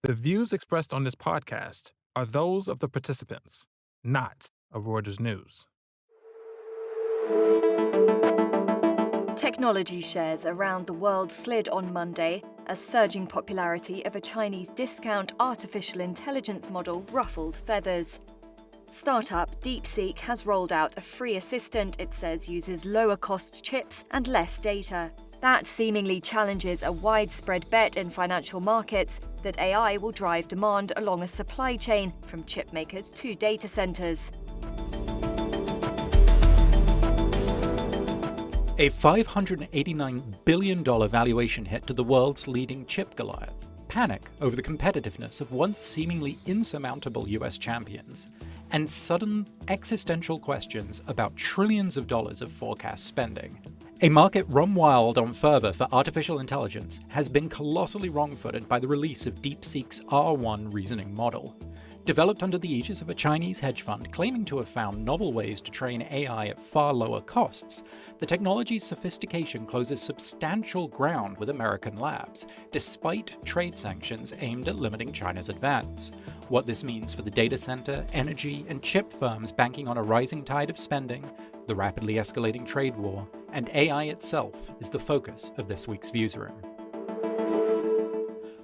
The views expressed on this podcast are those of the participants, not of Reuters News. Technology shares around the world slid on Monday as surging popularity of a Chinese discount artificial intelligence model ruffled feathers. Startup DeepSeek has rolled out a free assistant it says uses lower-cost chips and less data. That seemingly challenges a widespread bet in financial markets that AI will drive demand along a supply chain from chipmakers to data centers. A $589 billion valuation hit to the world's leading chip Goliath. Panic over the competitiveness of once seemingly insurmountable US champions. And sudden existential questions about trillions of dollars of forecast spending. A market run wild on fervor for artificial intelligence has been colossally wrong-footed by the release of DeepSeek's R1 reasoning model. Developed under the aegis of a Chinese hedge fund claiming to have found novel ways to train AI at far lower costs, the technology's sophistication closes substantial ground with American labs, despite trade sanctions aimed at limiting China's advance. What this means for the data center, energy, and chip firms banking on a rising tide of spending, the rapidly escalating trade war, and AI itself is the focus of this week's Viewsroom.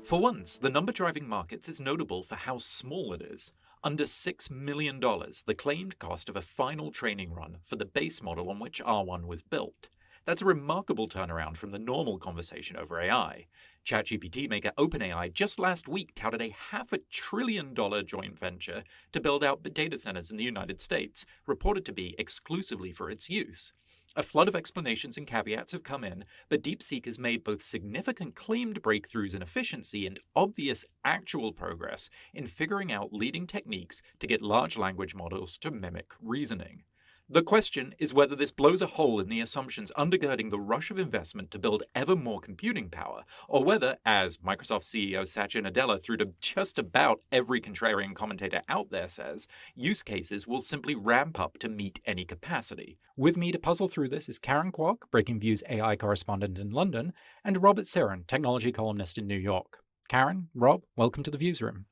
For once, the number-driving markets is notable for how small it is. Under $6 million, the claimed cost of a final training run for the base model on which R1 was built. That's a remarkable turnaround from the normal conversation over AI. ChatGPT maker OpenAI just last week touted a $500 billion joint venture to build out data centers in the United States, reported to be exclusively for its use. A flood of explanations and caveats have come in, but DeepSeek has made both significant claimed breakthroughs in efficiency and obvious actual progress in figuring out leading techniques to get large language models to mimic reasoning. The question is whether this blows a hole in the assumptions undergirding the rush of investment to build ever more computing power, or whether, as Microsoft CEO Satya Nadella through to just about every contrarian commentator out there says, use cases will simply ramp up to meet any capacity. With me to puzzle through this is Karen Kwok, Breakingviews AI correspondent in London, and Robert Siren, technology columnist in New York. Karen, Rob, welcome to the Viewsroom.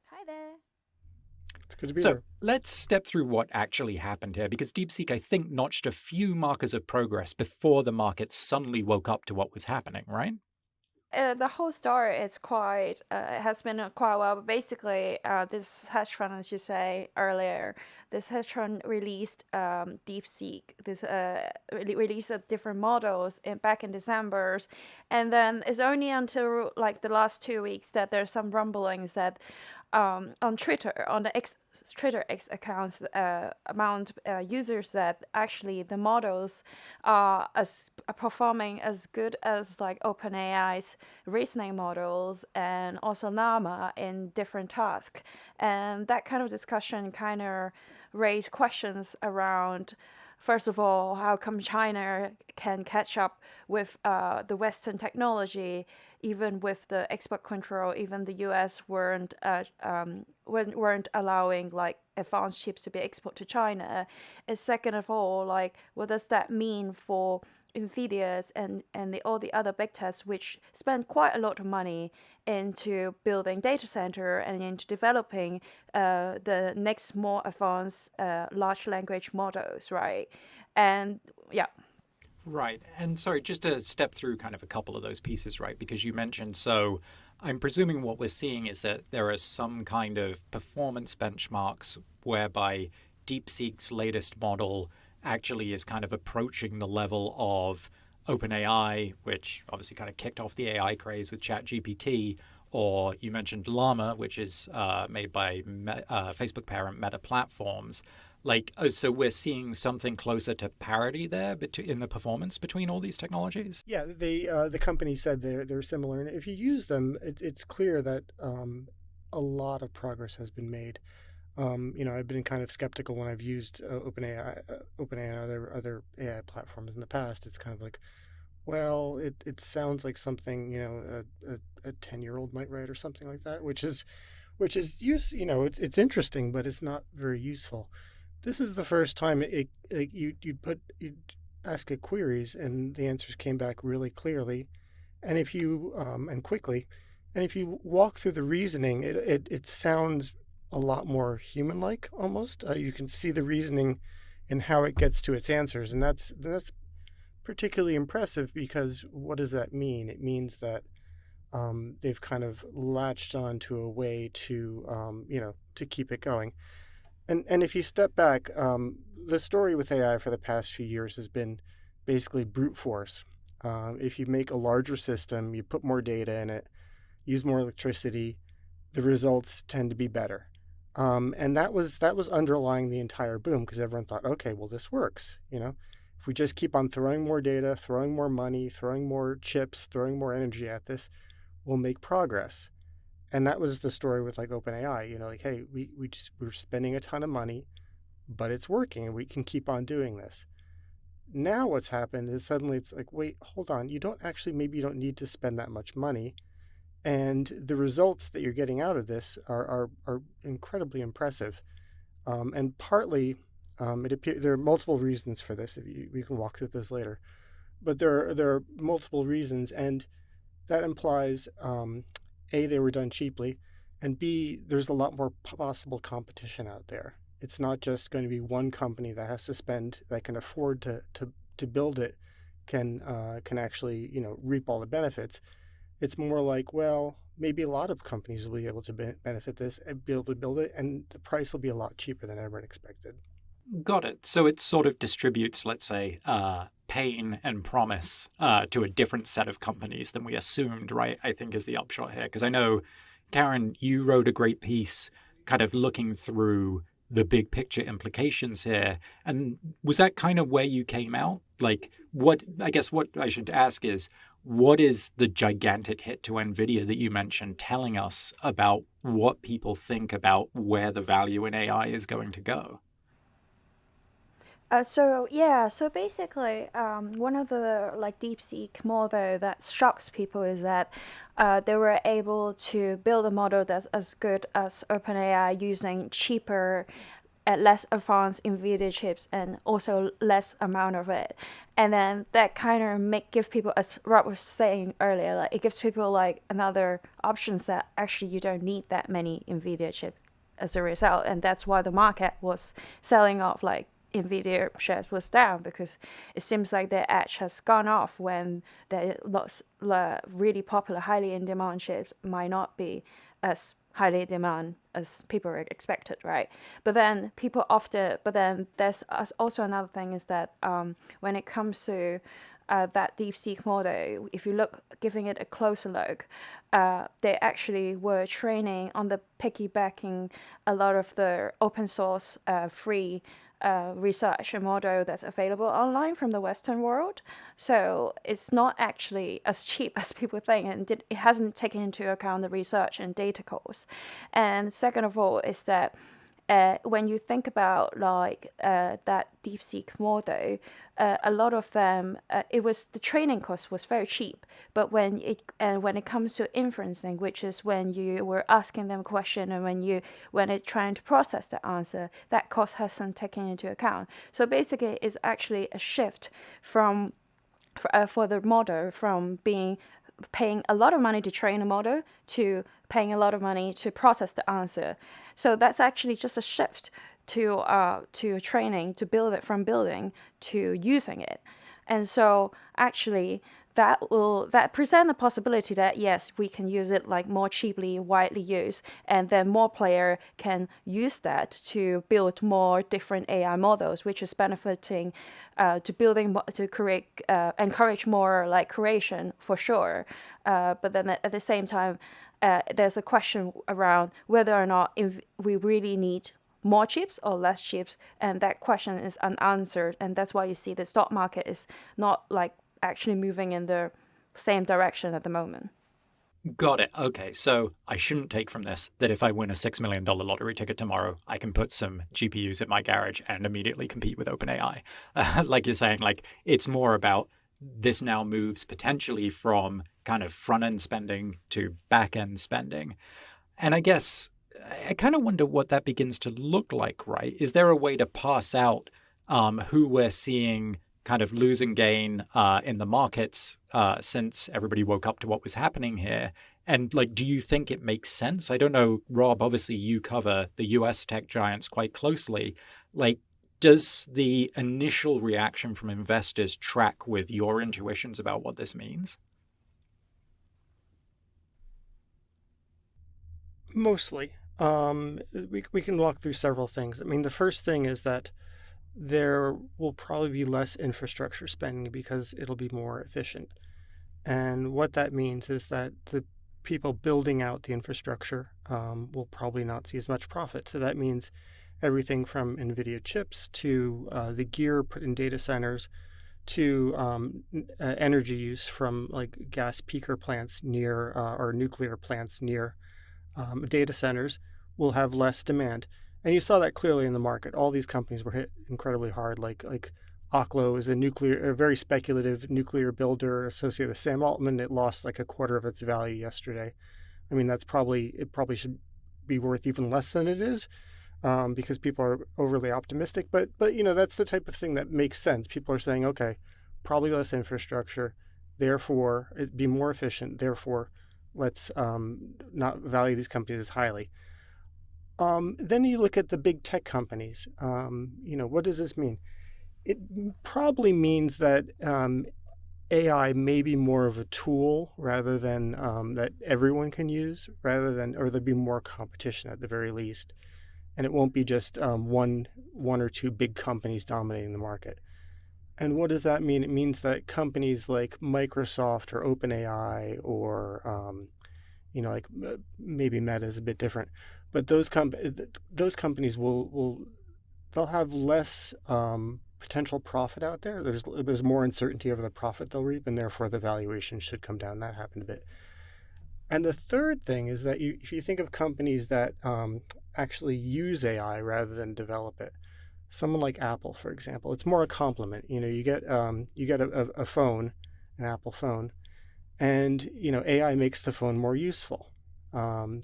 Hi there. It's good to be here. Let's step through what actually happened here, because DeepSeek, I think, notched a few markers of progress before the market suddenly woke up to what was happening, right? The whole story is quite has been quite a while. But basically, this hedge fund, as you say earlier, this hedge fund released DeepSeek, this release of different models back in December, and then it's only until like the last 2 weeks that there's some rumblings that on Twitter, on the Twitter X accounts, amount users that actually the models are performing as good as like OpenAI's reasoning models and also Llama in different tasks. And that kind of discussion kind of raised questions around, first of all, how come China can catch up with the Western technology, even with the export control? Even the U.S. weren't allowing like advanced chips to be exported to China. And second of all, like what does that mean for Nvidia's and all the other big techs which spend quite a lot of money into building data center and into developing the next more advanced large language models, right? And yeah. Right. And sorry, just to step through kind of a couple of those pieces, right? Because you mentioned, so I'm presuming what we're seeing is that there are some kind of performance benchmarks whereby DeepSeek's latest model actually is kind of approaching the level of OpenAI, which obviously kind of kicked off the AI craze with ChatGPT, or you mentioned Llama, which is made by Facebook parent Meta Platforms. Like, so we're seeing something closer to parity there in the performance between all these technologies? Yeah, the company said they're similar. And if you use them, it's clear that a lot of progress has been made. I've been kind of skeptical when I've used OpenAI and other AI platforms in the past. It's kind of like, well, it sounds like something, a 10-year-old might write or something like that, which is it's interesting, but it's not very useful. This is the first time you'd ask it queries and the answers came back really clearly, and if you and quickly, And if you walk through the reasoning, it sounds a lot more human-like almost. You can see the reasoning and how it gets to its answers, and that's particularly impressive because what does that mean? It means that they've kind of latched on to a way to to keep it going. And if you step back, the story with AI for the past few years has been basically brute force. If you make a larger system, you put more data in it, use more electricity, the results tend to be better. And that was underlying the entire boom because everyone thought, okay, well, this works. If we just keep on throwing more data, throwing more money, throwing more chips, throwing more energy at this, we'll make progress. And that was the story with like OpenAI. Like, hey, we're spending a ton of money, but it's working, and we can keep on doing this. Now what's happened is suddenly it's like, wait, hold on, maybe you don't need to spend that much money. And the results that you're getting out of this are incredibly impressive. And partly, there are multiple reasons for this. We can walk through this later. But there are multiple reasons, and that implies, A, they were done cheaply, and B, there's a lot more possible competition out there. It's not just going to be one company that has to spend, that can afford to build it, can actually reap all the benefits. It's more like, well, maybe a lot of companies will be able to benefit this and be able to build it, and the price will be a lot cheaper than everyone expected. Got it. So it sort of distributes, let's say, pain and promise to a different set of companies than we assumed, right? I think is the upshot here. Because I know, Karen, you wrote a great piece kind of looking through the big picture implications here. And was that kind of where you came out? Like, what I should ask is, what is the gigantic hit to Nvidia that you mentioned telling us about what people think about where the value in AI is going to go? So basically, one of the like DeepSeek model that shocks people is that they were able to build a model that's as good as OpenAI using cheaper, less advanced Nvidia chips and also less amount of it, and then that kind of give people, as Rob was saying earlier, like it gives people like another options that actually you don't need that many Nvidia chips as a result, and that's why the market was selling off like Nvidia shares was down because it seems like their edge has gone off when the lots really popular, highly in demand chips might not be as highly in demand as people expected, right? But then there's also another thing is that when it comes to that DeepSeek model, if you giving it a closer look, they actually were training on the piggybacking a lot of the open source free research and model that's available online from the Western world. So it's not actually as cheap as people think, and it hasn't taken into account the research and data costs. And second of all is that when you think about like that DeepSeek model, a lot of them, the training cost was very cheap. But when it comes to inferencing, which is when you were asking them a question and when it's trying to process the answer, that cost hasn't taken into account. So basically, it's actually a shift from for the model from paying a lot of money to train a model to paying a lot of money to process the answer. So that's actually just a shift to training, to build it from building to using it. And so actually that present the possibility that yes, we can use it like more cheaply, widely used, and then more player can use that to build more different AI models, which is benefiting to create encourage more like creation for sure. But then at the same time, there's a question around whether or not we really need more chips or less chips, and that question is unanswered, and that's why you see the stock market is not like actually moving in the same direction at the moment. Got it. Okay, so I shouldn't take from this that if I win a $6 million lottery ticket tomorrow, I can put some GPUs in my garage and immediately compete with OpenAI. Like you're saying, like it's more about this now moves potentially from kind of front-end spending to back-end spending. And I guess I kind of wonder what that begins to look like, right? Is there a way to parse out who we're seeing kind of lose and gain in the markets since everybody woke up to what was happening here, And like, do you think it makes sense? I don't know, Rob, obviously you cover the US tech giants quite closely. Like, does the initial reaction from investors track with your intuitions about what this means? Mostly. We can walk through several things. I mean, the first thing is that there will probably be less infrastructure spending because it'll be more efficient. And what that means is that the people building out the infrastructure will probably not see as much profit. So that means everything from Nvidia chips to the gear put in data centers to energy use from like gas peaker plants near or nuclear plants near data centers will have less demand. And you saw that clearly in the market. All these companies were hit incredibly hard. Like Oklo is a very speculative nuclear builder associated with Sam Altman. It lost like a quarter of its value yesterday. I mean, it probably should be worth even less than it is because people are overly optimistic. But that's the type of thing that makes sense. People are saying, okay, probably less infrastructure, therefore it'd be more efficient. Therefore, let's not value these companies as highly. Then you look at the big tech companies. What does this mean? It probably means that AI may be more of a tool rather than that everyone can use, or there'll be more competition at the very least, and it won't be just one or two big companies dominating the market. And what does that mean? It means that companies like Microsoft or OpenAI or like maybe Meta is a bit different, but those companies they'll have less potential profit out there. There's more uncertainty over the profit they'll reap, and therefore the valuation should come down. That happened a bit. And the third thing is that if you think of companies that actually use AI rather than develop it, someone like Apple, for example, it's more a complement. You get a phone, an Apple phone, and AI makes the phone more useful. And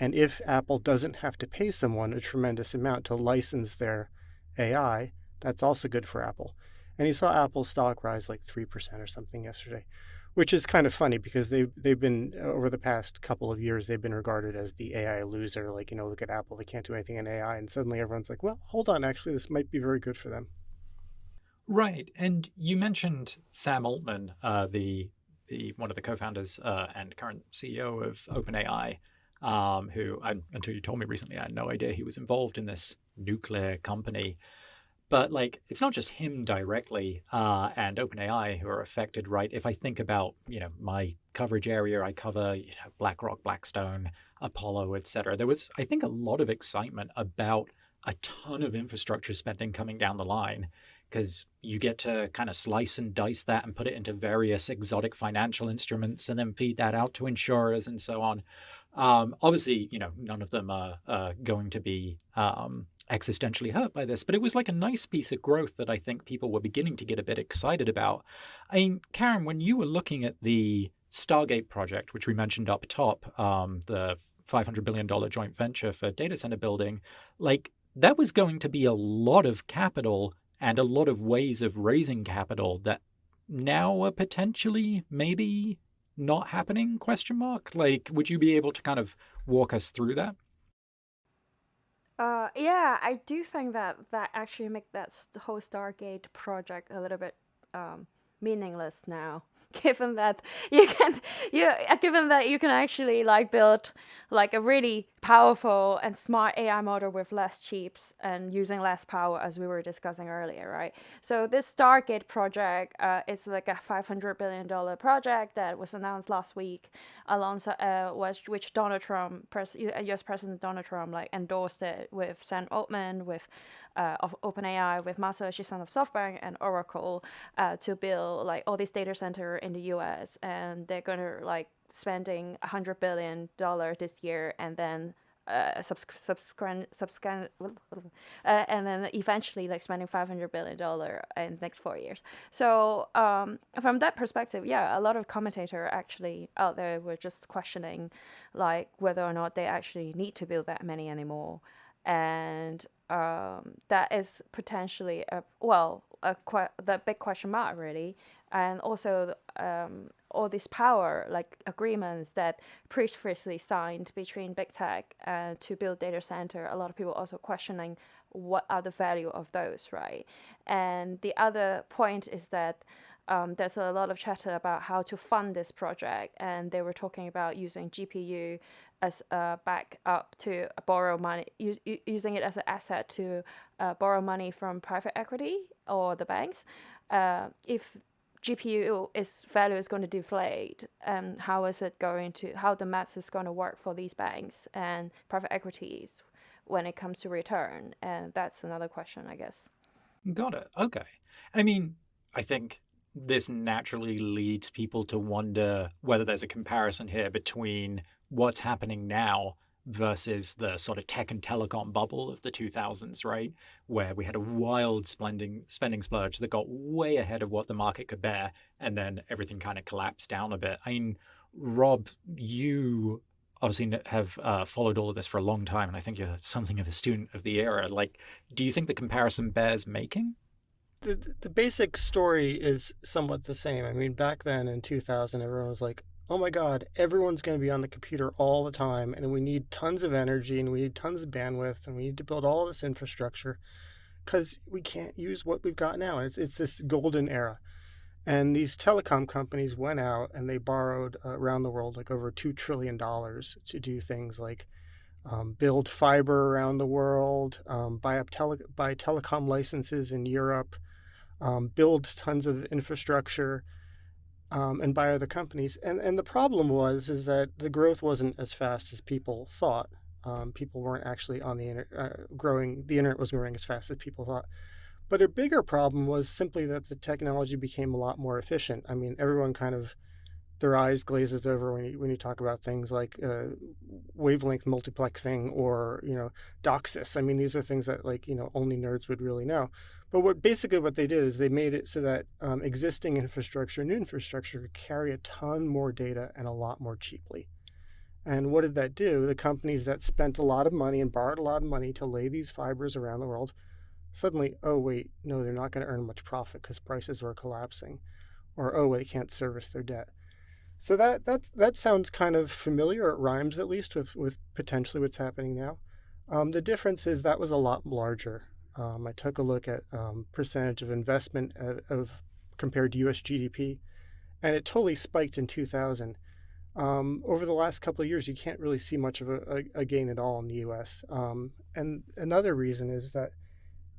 if Apple doesn't have to pay someone a tremendous amount to license their AI, that's also good for Apple. And you saw Apple's stock rise like 3% or something yesterday, which is kind of funny because they've been over the past couple of years they've been regarded as the AI loser. Like look at Apple, they can't do anything in AI, and suddenly everyone's like, well, hold on, actually this might be very good for them. Right, and you mentioned Sam Altman, the one of the co-founders and current CEO of OpenAI, who until you told me recently, I had no idea he was involved in this nuclear company. But like, it's not just him directly and OpenAI who are affected, right? If I think about my coverage area, I cover BlackRock, Blackstone, Apollo, etc. There was, I think, a lot of excitement about a ton of infrastructure spending coming down the line because you get to kind of slice and dice that and put it into various exotic financial instruments and then feed that out to insurers and so on. Obviously, none of them are going to be existentially hurt by this, but it was like a nice piece of growth that I think people were beginning to get a bit excited about. I mean, Karen, when you were looking at the Stargate project, which we mentioned up top, the $500 billion joint venture for data center building, like that was going to be a lot of capital and a lot of ways of raising capital that now are potentially maybe not happening, question mark? Like, would you be able to kind of walk us through that? Yeah, I do think that actually make that whole Stargate project a little bit meaningless now. Given that given that you can actually like build like a really powerful and smart AI model with less chips and using less power, as we were discussing earlier, right? So this Stargate project, it's like a $500 billion project that was announced last week, alongside which Donald Trump, U.S. President Donald Trump, like endorsed it with Sam Altman, with of OpenAI, with Masayoshi Son of SoftBank and Oracle, to build like all these data center in the U.S. and they're gonna like spending $100 billion this year, and then and then eventually like spending $500 billion in the next 4 years. So from that perspective, yeah, a lot of commentators actually out there were just questioning like whether or not they actually need to build that many anymore. And that is potentially the big question mark really, and also all this power like agreements that previously signed between big tech to build data center. A lot of people also questioning what are the value of those, right? And the other point is that there's a lot of chatter about how to fund this project, and they were talking about using GPU as a backup to borrow money, using it as an asset to borrow money from private equity or the banks. If GPU value is going to deflate, how the maths is going to work for these banks and private equities when it comes to return? And that's another question, I guess. Got it. Okay. I mean, I think this naturally leads people to wonder whether there's a comparison here between what's happening now versus the sort of tech and telecom bubble of the 2000s, right? Where we had a wild spending splurge that got way ahead of what the market could bear, and then everything kind of collapsed down a bit. I mean, Rob, you obviously have followed all of this for a long time, and I think you're something of a student of the era. Like, do you think the comparison bears making? The basic story is somewhat the same. I mean, back then in 2000, everyone was like, oh my God, everyone's going to be on the computer all the time, and we need tons of energy, and we need tons of bandwidth, and we need to build all this infrastructure because we can't use what we've got now. It's this golden era. And these telecom companies went out and they borrowed around the world like over $2 trillion to do things like build fiber around the world, buy telecom licenses in Europe, build tons of infrastructure, and buy other companies. And the problem is that the growth wasn't as fast as people thought. People weren't actually on the internet growing. The internet wasn't growing as fast as people thought. But a bigger problem was simply that the technology became a lot more efficient. I mean, everyone kind of their eyes glazes over when you talk about things like wavelength multiplexing or DOCSIS. I mean, these are things that only nerds would really know. But what they did is they made it so that existing infrastructure, new infrastructure, could carry a ton more data and a lot more cheaply. And what did that do? The companies that spent a lot of money and borrowed a lot of money to lay these fibers around the world suddenly, oh wait, no, they're not going to earn much profit because prices were collapsing, or oh, they can't service their debt. So that sounds kind of familiar. It rhymes at least with potentially what's happening now. The difference is that was a lot larger. I took a look at percentage of investment of compared to U.S. GDP, and it totally spiked in 2000. Over the last couple of years, you can't really see much of a gain at all in the U.S. And another reason is that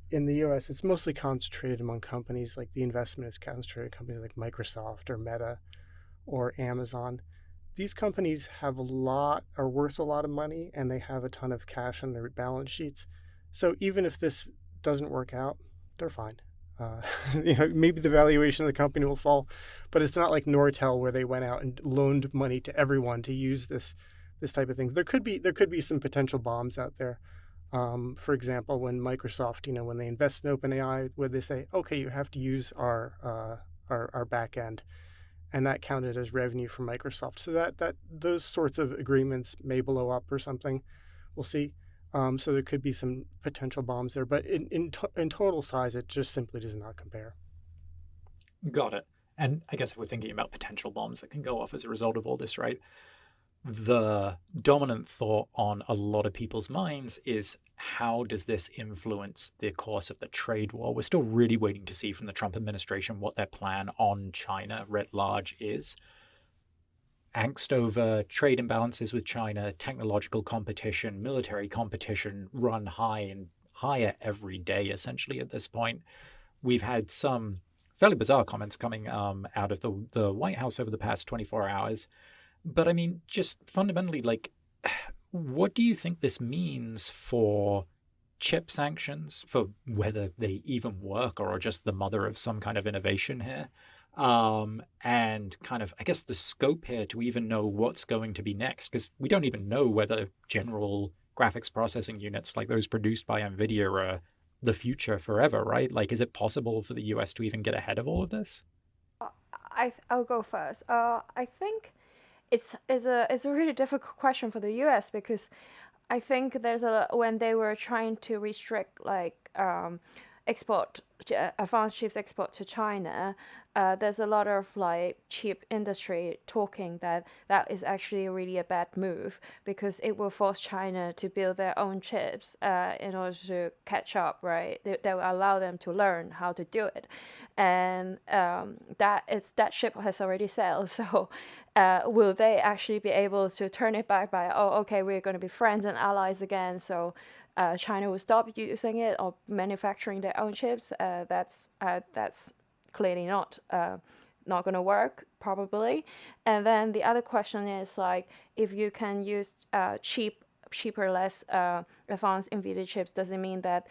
in the U.S., it's mostly concentrated among companies. Like the investment is concentrated in companies like Microsoft or Meta or Amazon. These companies are worth a lot of money, and they have a ton of cash on their balance sheets. So even if this doesn't work out, they're fine. Maybe the valuation of the company will fall, but it's not like Nortel where they went out and loaned money to everyone to use this type of things. There could be some potential bombs out there. For example, when Microsoft, when they invest in OpenAI, where they say, okay, you have to use our back end, and that counted as revenue from Microsoft. So that those sorts of agreements may blow up or something. We'll see. So there could be some potential bombs there, but in total size, it just simply does not compare. Got it. And I guess if we're thinking about potential bombs that can go off as a result of all this, right? The dominant thought on a lot of people's minds is, how does this influence the course of the trade war? We're still really waiting to see from the Trump administration what their plan on China writ large is. Angst over trade imbalances with China, technological competition, military competition run high and higher every day, essentially, at this point. We've had some fairly bizarre comments coming out of the White House over the past 24 hours. But I mean, just fundamentally, what do you think this means for chip sanctions, for whether they even work or are just the mother of some kind of innovation here? And kind of, I guess, the scope here to even know what's going to be next, because we don't even know whether general graphics processing units like those produced by Nvidia are the future forever, right? Is it possible for the US to even get ahead of all of this? I'll go first. I think it's a really difficult question for the U.S. because I think when they were trying to restrict export advanced chips export to China, there's a lot of like chip industry talking that that is actually really a bad move because it will force China to build their own chips in order to catch up, right? They will allow them to learn how to do it, and that ship has already sailed. So, will they actually be able to turn it back by okay, we're going to be friends and allies again? So China will stop using it or manufacturing their own chips. That's clearly not going to work probably. And then the other question is like if you can use cheaper, less advanced Nvidia chips, does it mean that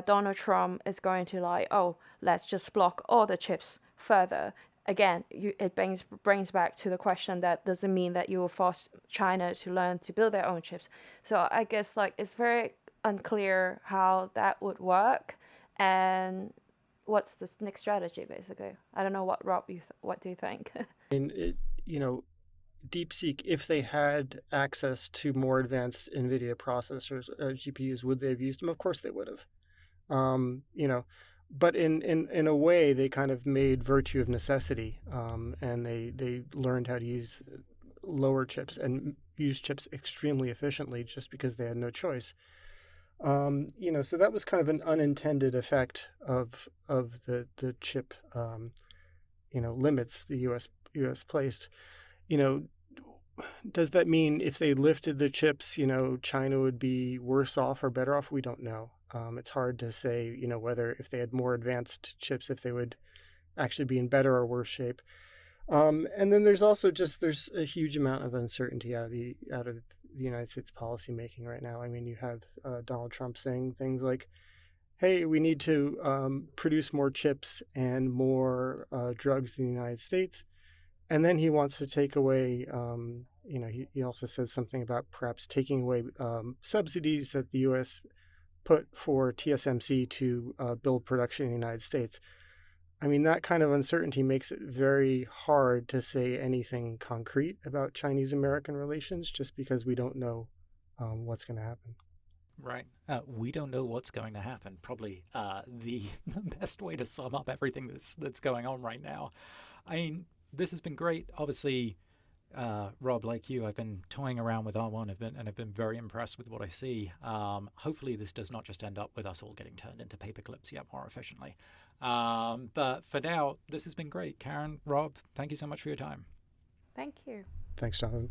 Donald Trump is going to like, oh, let's just block all the chips further? Again, it brings back to the question that doesn't mean that you will force China to learn to build their own chips. So I guess like it's very unclear how that would work and what's the next strategy basically. I don't know what Rob what do you think? And DeepSeek, if they had access to more advanced NVIDIA processors, GPUs, would they have used them? Of course they would have. But in a way, they kind of made virtue of necessity, and they learned how to use lower chips and use chips extremely efficiently just because they had no choice. So that was kind of an unintended effect of the chip, limits the U.S. placed. Does that mean if they lifted the chips, China would be worse off or better off? We don't know. It's hard to say, whether if they had more advanced chips, if they would actually be in better or worse shape. And then there's also there's a huge amount of uncertainty out of the United States policymaking right now. I mean, you have Donald Trump saying things like, "Hey, we need to produce more chips and more drugs in the United States," and then he wants to take away. He also says something about perhaps taking away subsidies that the U.S. put for TSMC to build production in the United States. I mean, that kind of uncertainty makes it very hard to say anything concrete about Chinese-American relations just because we don't know what's going to happen. Right. We don't know what's going to happen. Probably the best way to sum up everything that's going on right now. I mean, this has been great. Obviously, Rob, like you, I've been toying around with R1 and I've been very impressed with what I see. Hopefully this does not just end up with us all getting turned into paperclips yet more efficiently. But for now, this has been great. Karen, Rob, thank you so much for your time. Thank you. Thanks, Jonathan.